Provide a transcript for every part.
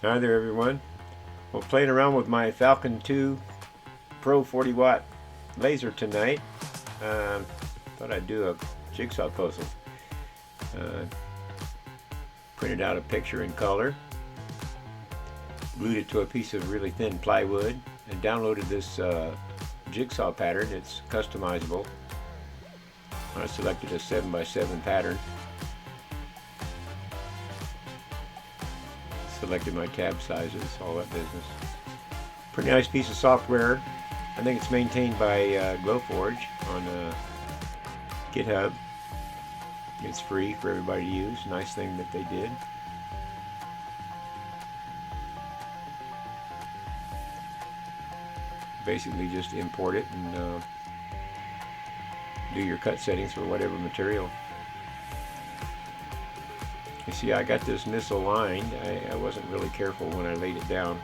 Hi there everyone. Well, playing around with my Falcon 2 Pro 40 watt laser tonight. Thought I'd do a jigsaw puzzle. Uh, Printed out a picture in color, glued it to a piece of really thin plywood, and downloaded this jigsaw pattern. It's customizable. I selected a 7x7 pattern. Selected my tab sizes, all that business. Pretty nice piece of software. I think it's maintained by Glowforge on GitHub. It's free for everybody to use. Nice thing that they did. Basically just import it and do your cut settings for whatever material. You see, I got this misaligned. I wasn't really careful when I laid it down.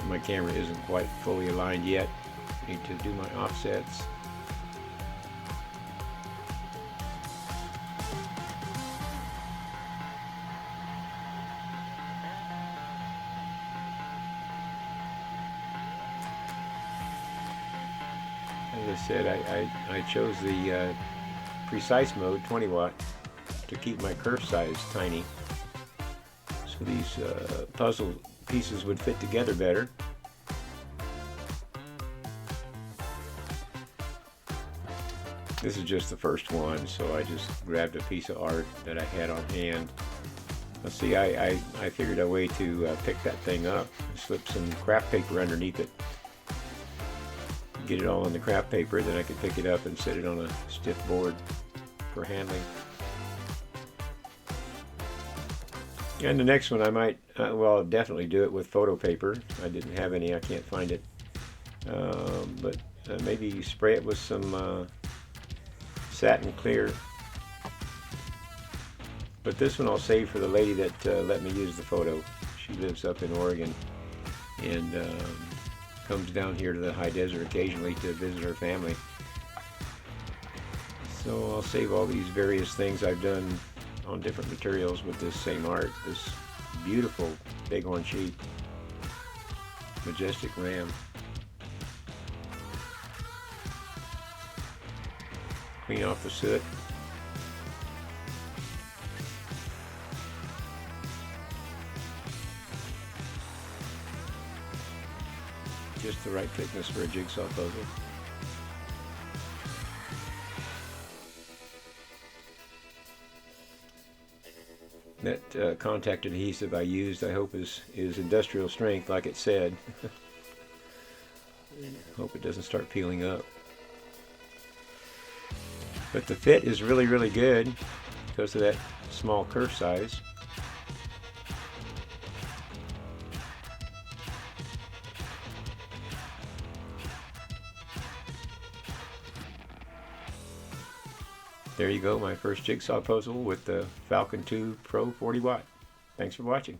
My camera isn't quite fully aligned yet. Need to do my offsets. As I said, I chose the precise mode, 20 watt, to keep my kerf size tiny, so these puzzle pieces would fit together better. This is just the first one, so I just grabbed a piece of art that I had on hand. Let's see, I figured a way to pick that thing up, slip some craft paper underneath it, get it all on the craft paper, then I could pick it up and set it on a stiff board for handling. And the next one I might, well, I'll definitely do it with photo paper. I didn't have any, I can't find it. But maybe spray it with some satin clear. But this one I'll save for the lady that let me use the photo. She lives up in Oregon and comes down here to the high desert occasionally to visit her family. So I'll save all these various things I've done on different materials with this same art. This beautiful bighorn sheep, majestic ram. Clean off the soot. Just the right thickness for a jigsaw puzzle. That contact adhesive I used, I hope is industrial strength, like it said. Hope it doesn't start peeling up. But the fit is really, really good because of that small kerf size. There you go, my first jigsaw puzzle with the Falcon 2 Pro 40 watt. Thanks for watching.